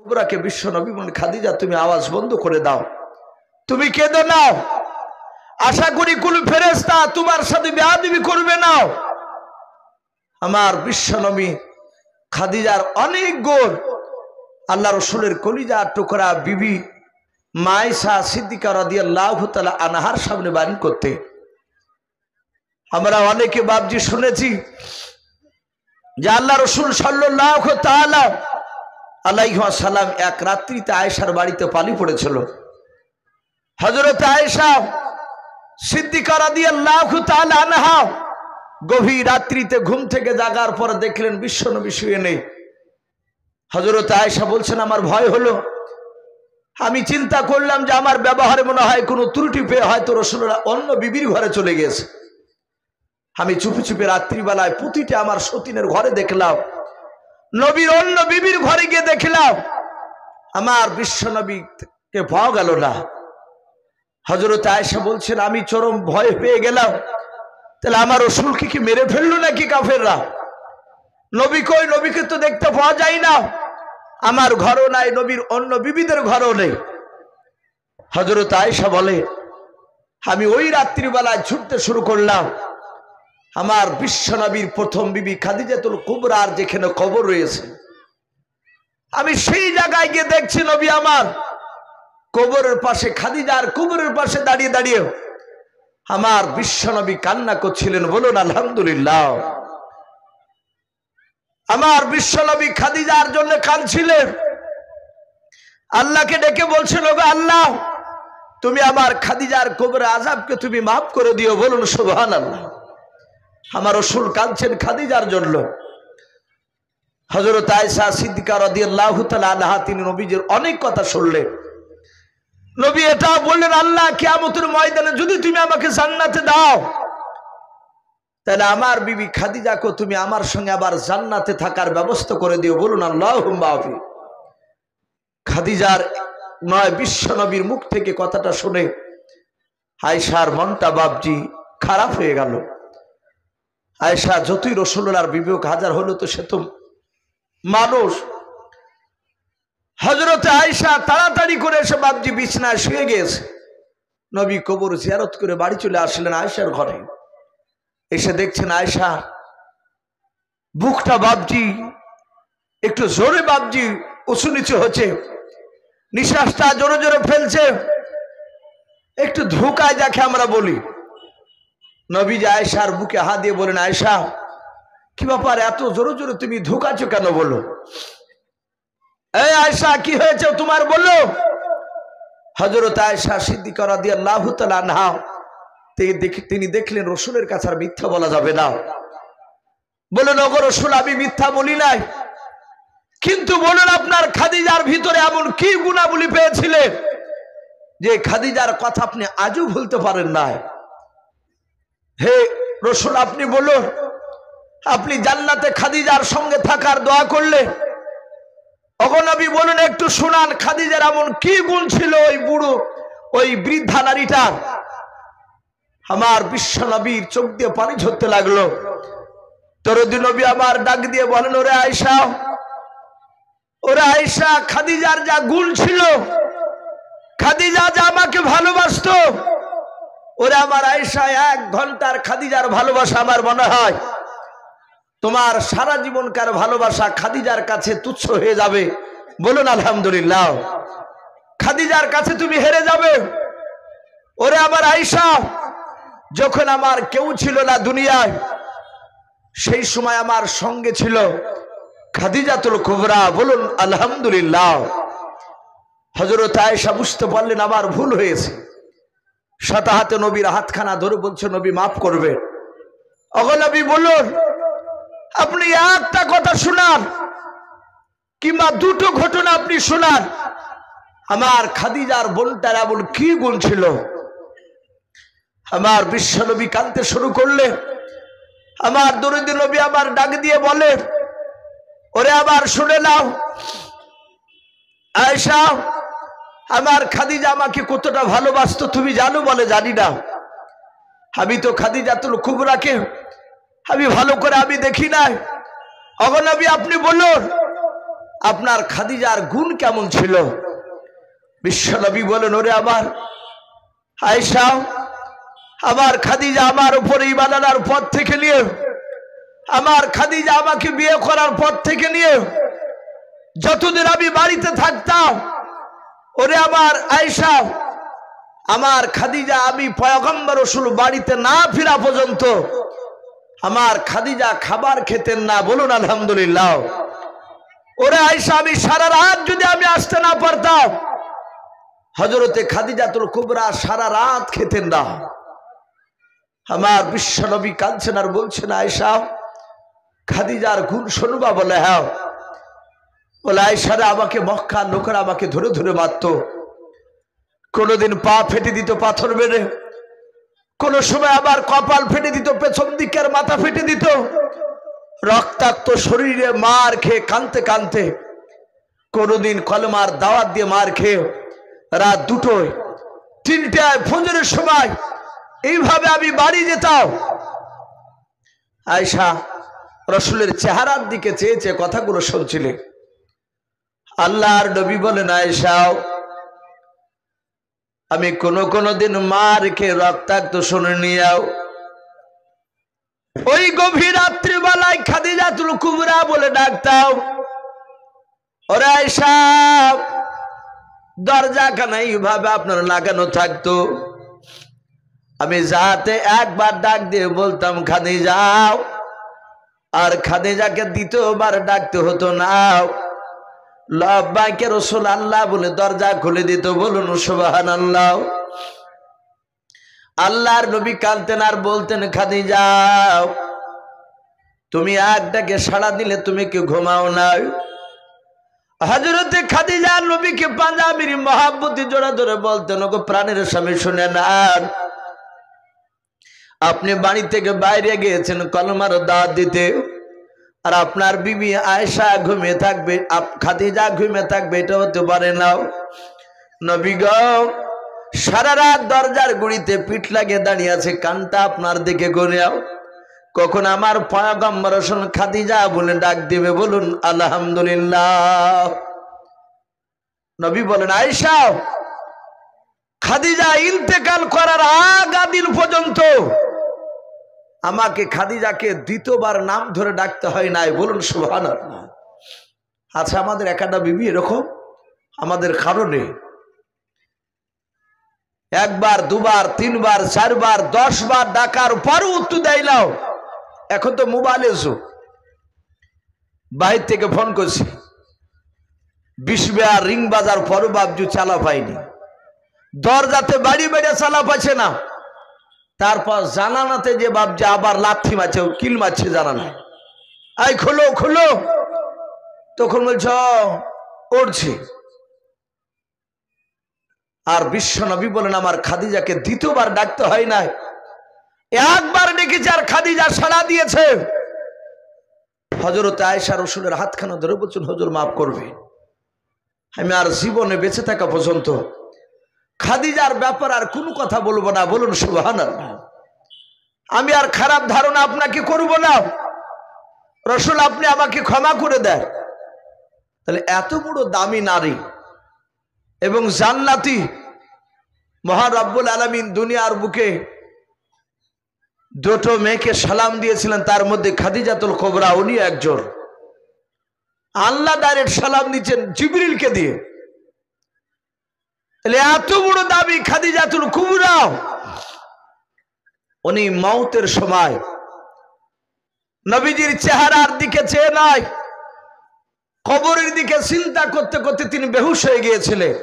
কুবরাকে বিশ্ব নবী বলেন, খাদিজা তুমি আওয়াজ বন্ধ করে দাও, তুমি কেঁদো না, আশা করি কোন ফেরেশতা তোমার সাথে বেয়াদবি করবে না। আমার বিশ্ব নবী খাদিজার অনেক গুণ আল্লাহ রসুলের কলিজার টুকরা বিবি মায়েশা সিদ্দিকা রাদিয়াল্লাহু তাআলা আনহার সামনে বায়ান করতে। আমরা অনেকে বাবজি শুনেছি যে আল্লাহ রসুল সাল্লাল্লাহু তাআলা আলাইহি ওয়াসাল্লাম এক রাত্রিতে আয়েশার বাড়িতে পালি পড়েছিল। হযরত আয়েশা সিদ্দিকা রাদিয়াল্লাহু তাআলা আনহা গভীর রাত্রিতে ঘুম থেকে জাগার পর দেখলেন বিশ্বনবী শুয়ে নেই। হযরত আয়েশা বলছেন, আমার ভয় হলো, আমি চিন্তা করলাম যে আমার ব্যবহারে মনে হয় কোনো ত্রুটি পেয়ে হয়তো রাসূলুল্লাহ অন্য বিবির ঘরে চলে গেছে। আমি চুপি চুপি রাত্রিবেলায় প্রতিটা আমার সতীনের ঘরে দেখলাম, নবীর অন্য বিবির ঘরে গিয়ে দেখলাম আমার বিশ্বনবীকে পাওয়া গেল না। হযরত আয়েশা বলছেন, আমি চরম ভয় পেয়ে গেলাম, তাহলে আমার রাসূলকে কি মেরে ফেললো নাকি কাফেররা? নবী কই? নবীকে তো দেখতে পাওয়া যায় না, আমার ঘরও নাই, নবীর অন্য বিবিদের ঘরও নেই। হযরত আয়েশা বলে, আমি ওই রাত্রিবেলায় ছুটতে শুরু করলাম, আমার বিশ্বনবীর প্রথম বিবি খাদিজাতুল কুবরার যেখানে কবর রয়েছে, আমি সেই জায়গায় গিয়ে দেখছি নবী আমার কবরের পাশে, খাদিজার কবরের পাশে দাঁড়িয়ে দাঁড়িয়ে আমার বিশ্বনবী কান্না করছিলেন। বলুন আলহামদুলিল্লাহ। আমার বিশ্বনবী খাদিজার জন্য কাঁদছিলেন, আল্লাহকে ডেকে বলছেন, ওগো আল্লাহ, তুমি আমার খাদিজার কবরের আযাবকে তুমি মাফ করে দিও। বলুন সুবহানাল্লাহ। আমার রাসূল কাঁদছেন খাদিজার জন্য। হযরত আয়েশা সিদ্দিকা রাদিয়াল্লাহু তাআলা আনহা তিনি নবীজির অনেক কথা শুনলেন। নবী এটা বললেন, আল্লাহ কিয়ামতের ময়দানে যদি তুমি আমাকে জান্নাতে দাও, তাহলে আমার বিবি খাদিজাকে তুমি আমার সঙ্গে আবার জান্নাতে থাকার ব্যবস্থা করে দিও। বলুন আল্লাহুম্মা আমিন। খাদিজার নয় বিশ্ব নবীর মুখ থেকে কথাটা শুনে আয়েশার মনটা বাবজি খারাপ হয়ে গেল। আয়েশা যতই রাসূলুল্লাহর বিবেক হাজার হলো তো সে তো মানুষ। হযরত আয়েশা তাড়াতাড়ি করে এসে বাবজি বিছানায় শুয়ে গিয়েছে। নবী কবর জিয়ারত করে বাড়ি চলে আসলেন আয়েশার ঘরে। এসে দেখছেন আয়েশা বুকটা বাবজি একটু জোরে বাবজি উঁচু নিচু হচ্ছে, নিঃশ্বাসটা জোরে জোরে ফেলছে, একটু ধোঁকায় যাকে আমরা বলি। নবীজি আয়েশার বুকে হাত দিয়ে বলেন, আয়েশা কি ব্যাপার, এত জোরে জোরে তুমি ধোঁকাচ্ছ কেন? বলো। এই আয়েশা কি হয়েছে তোমার, বলো। হযরত আয়েশা সিদ্দিকা রাদিয়াল্লাহু তাআলা আনহা তিনি দেখলেন রাসূলের কাছে আর মিথ্যা বলা যাবে না। বলেন, ওগো রাসূল, আমি মিথ্যা বলি নাই, কিন্তু বলুন আপনার খাদিজার ভিতরে এমন কি গুণাবলী পেয়েছিলেন যে খাদিজার কথা আপনি আজও ভুলতে পারেন না? হে রাসূল, আপনি বলুন, আপনি জান্নাতে খাদিজার সঙ্গে থাকার দোয়া করলে, ওগো নবী বলুন, একটু শোনান খাদিজার এমন কি গুণ ছিল ওই বুড়ো ওই বৃদ্ধা নারীটার। আমার বিশ্ব নবীর চোখ দিয়ে পানি ঝরতে লাগলো। দরদি নবী আমার ডাক দিয়ে বলেন, ওরে আয়েশা, ওরে আয়েশা, খাদিজার যা গুণ ছিল, খাদিজা যা আমাকে ভালোবাসতো, ওরে আমার আয়েশা, 1 ঘন্টার খাদিজার ভালোবাসা আমার মনে হয় তোমার সারা জীবনকার ভালোবাসা খাদিজার কাছে তুচ্ছ হয়ে যাবে। বলুন আলহামদুলিল্লাহ। খাদিজার কাছে তুমি হেরে যাবে। ওরে আমার আয়েশা, যখন আমার কেউ ছিল না দুনিয়ায়, সেই সময় আমার সঙ্গে ছিল খাদিজাতুল কুবরা। বলুন আলহামদুলিল্লাহ। হযরত আয়েশা বুঝতে পারলেন আমার ভুল হয়েছে। সাথে হাতে নবীর হাতখানা ধরে বলছে, নবী মাফ করবে। ওগো নবী বলুন, আপনি একটা কথা শোনান কিংবা দুটো ঘটনা আপনি শোনান, আমার খাদিজার বোনটার এমন কি গুণ ছিল। আমার বিশ্বনবী কাঁদতে শুরু করলে। আমার দরদি নবী আমার ডাক দিয়ে বলে, ওরে আবার শুনে নাও আয়েশা, আমার খাদিজা আমাকে কতটা ভালোবাসতো তুমি জানো? বলে, জানি না, আমি তো খাদিজাতুল কুবরাকে আমি ভালো করে আমি দেখি নাই। ওগো নবী আপনি বলুন, আপনার খাদিজার গুণ কেমন ছিল? বিশ্বনবী বলেন, ওরে আমার আয়েশা, আমার খাদিজা আমার উপরে ঈমান আনার পর থেকে নিয়ে, আমার খাদিজা আমাকে বিয়ে করার পর থেকে নিয়ে যতদিন আমি বাড়িতে থাকতাম, ওরে আমার আয়েশা, আমার খাদিজা, আমি পয়গম্বর রাসূল বাড়িতে না ফেরা পর্যন্ত আমার খাদিজা খাবার খেতেন না। বলুন আলহামদুলিল্লাহ। ওরে আয়েশা, আমি সারা রাত যদি আমি আসতে না পারতাম, হযরতে খাদিজাতুল কুবরা সারা রাত খেতেন না। আমার বিশ্বনবী কাঁদছেন আর বলছেন, আয়েশা, খাদিজার গুণ শুনবা? বলে হ্যাঁ। বলে, আয়েশারে, আমাকে মক্কার লোকেরা আমাকে ধরে ধরে মারত, কোনোদিন পা ফেটে দিত পাথর মেরে, কোন সময় আবার কপাল ফেটে দিত, পেছন দিকের মাথা ফেটে দিত, রক্তাক্ত শরীরে মার খেয়ে কাঁদতে কাঁদতে, কোনোদিন কলমার দাওয়াত দিয়ে মার খেয়ে রাত 2টোয় 3টায় ফজরের সময় এইভাবে আমি বাড়ি যেতাম। আয়েশা রাসূলের চেহারার দিকে চেয়ে চেয়ে কথাগুলো শুনছিলেন। আল্লাহর নবী বলেন, আয়েশা, আমি কোনো দিন মার খেয়ে রক্তাক্ত শরীর নিয়েও ওই গভীর রাত্রিবেলায় খাদিজাতুল কুবরা বলে ডাকতাম, ওরে আয়েশা, দরজাখানা এইভাবে আপনার লাগানো থাকতো, আমি যাতে একবার ডাক দিয়ে বলতাম খাদিজা, আর খাদিজাকে দ্বিতীয়বার ডাকতে হতো না। লব্বাইকে রাসূলুল্লাহ বলে দরজা খুলে দিত। বলুন সুবহানাল্লাহ। আল্লাহর নবী কাঁদতেন আর বলতেন, খাদিজা, তুমি এক ডাকে সাড়া দিলে তুমি কি ঘুমাও না? হযরতে খাদিজা নবীকে পাঞ্জাবির মহাব্বতে জোড়া ধরে বলতেন, ওগো প্রাণের স্বামী, শুনেন, আর আপনি বাড়ি থেকে বাইরে গিয়েছেন কলমার দাওয়াত দিতে, আর আপনার বিবি আয়েশা ঘুমিয়ে থাকবে, খাদিজা ঘুমিয়ে থাকবে, এটা হতে পারে না। নবী গো, সারা রাত দরজার গুড়িতে পিঠ লাগিয়ে দাঁড়িয়ে আছে, কানটা আপনার দিকে ঘুরেও, কখন আমার পয়গম্বর রাসূল খাদিজা বলে ডাক দিবে। বলুন আলহামদুলিল্লাহ। নবী বলেন, আয়েশা, খাদিজা ইন্তেকাল করার আগা দিন পর্যন্ত আমাকে খাদিজাকে দ্বিতীয়বার নাম ধরে ডাকতে হয় নাই। বলুন সুবহানাল্লাহ। আচ্ছা, আমাদের একটা বিবি এরকম? আমাদের কারণে একবার, দুবার, 3বার, 4বার, 10 বার ডাকার পরও উত্তর দেয় না। এখন তো মোবাইলের যুগ, বাইরে থেকে ফোন করছি, 20 বার রিং বাজার পরও বাবজু চালা পাইনি, দরজাতে বাড়ি বেড়ে চালা পাচ্ছে না, তারপর জানানাতে যে বাবজা আবার লাথি মারছে, কিল মারছে জানানা, আই খোলো খোলো, তখন বলছ উঠছি। আর বিশ্বনবী বলেন, আমার খাদিজাকে দ্বিতীয়বার ডাকতে হয় নাই, একবার ডেকেছে আর খাদিজা সাড়া দিয়েছে। হযরত আয়েশা রাসূলের হাতখানা ধরে বলছেন, হুজুর মাফ করবে, আমি আর জীবনে বেঁচে থাকা পর্যন্ত খাদিজার ব্যাপার আর কোনো কথা বলবো না। বলুন সুবহানাল্লাহ। আমি আর খারাপ ধারণা আপনাকে করব না, রাসূল আপনি আমাকে ক্ষমা করে দেন। তাহলে এত বড় দামি নারী এবং জান্নাতি, মহান রব্বুল আলামিন দুনিয়ার বুকে 2টো মেয়েকে সালাম দিয়েছিলেন, তার মধ্যে খাদিজাতুল কুবরা উনি একজন। আল্লাহ ডাইরেক্ট সালাম দিচ্ছেন জিবরিলকে দিয়ে। তাহলে এত বড় দাবি খাদিজাতুল কুবরা, উনি মওতের সময় নবীজির চেহারার দিকে চেয়ে নাই, কবরের দিকে চিন্তা করতে করতে তিনি বেহুশ হয়ে গিয়েছিলেন।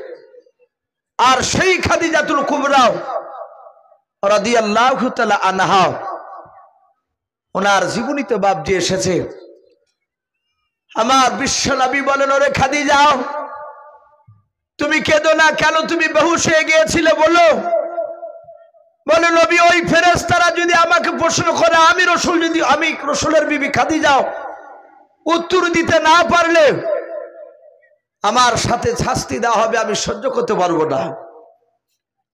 আর সেই খাদিজাতুল কুবরা রাদিয়াল্লাহু তাআলা আনহা, ওনার জীবনীতে বাবজি এসেছে, আমার বিশ্ব নবী বলেন, ওরে খাদিজা, তুমি কেঁদো না কেন, তুমি বেহুশ হয়ে গিয়েছিলে বলো। বলে, নবী, ওই ফেরেশতারা যদি আমাকে প্রশ্ন করে, আমি রাসূলের বিবি খাদিজা উত্তর দিতে না পারলে আমার সাথে শাস্তি দেওয়া হবে, আমি সহ্য করতে পারবো না।